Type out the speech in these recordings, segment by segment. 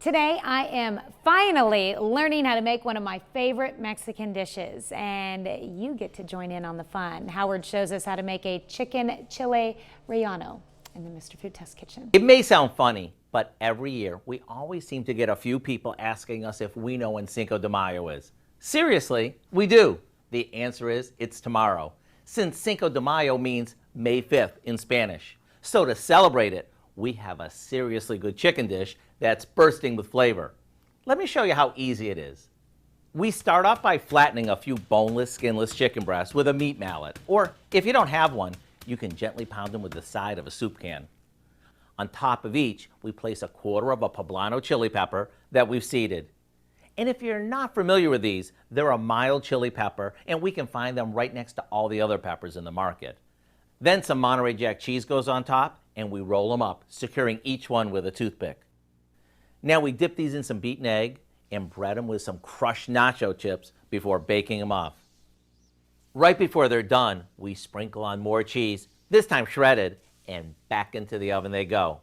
Today I am finally learning how to make one of my favorite Mexican dishes, and you get to join in on the fun. Howard shows us how to make a chicken chile relleno in the Mr. Food Test Kitchen. It may sound funny, but every year we always seem to get a few people asking us if we know when Cinco de Mayo is. Seriously, we do. The answer is it's tomorrow, since Cinco de Mayo means May 5th in Spanish. So to celebrate it, we have a seriously good chicken dish that's bursting with flavor. Let me show you how easy it is. We start off by flattening a few boneless, skinless chicken breasts with a meat mallet, or if you don't have one, you can gently pound them with the side of a soup can. On top of each, we place a quarter of a poblano chili pepper that we've seeded. And if you're not familiar with these, they're a mild chili pepper, and we can find them right next to all the other peppers in the market. Then some Monterey Jack cheese goes on top, and we roll them up, securing each one with a toothpick. Now we dip these in some beaten egg and bread them with some crushed nacho chips before baking them off. Right before they're done, we sprinkle on more cheese, this time shredded, and back into the oven they go.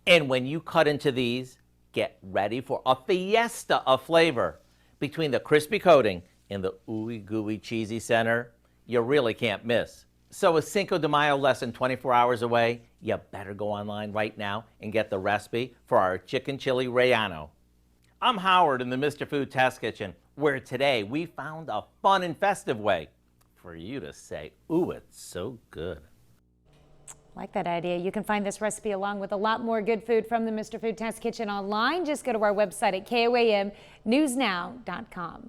And when you cut into these, get ready for a fiesta of flavor. Between the crispy coating and the ooey gooey cheesy center, you really can't miss. So with Cinco de Mayo less than 24 hours away, you better go online right now and get the recipe for our chicken chili relleno. I'm Howard in the Mr. Food Test Kitchen, where today we found a fun and festive way for you to say, ooh, it's so good. Like that idea. You can find this recipe along with a lot more good food from the Mr. Food Test Kitchen online. Just go to our website at KOAMnewsnow.com.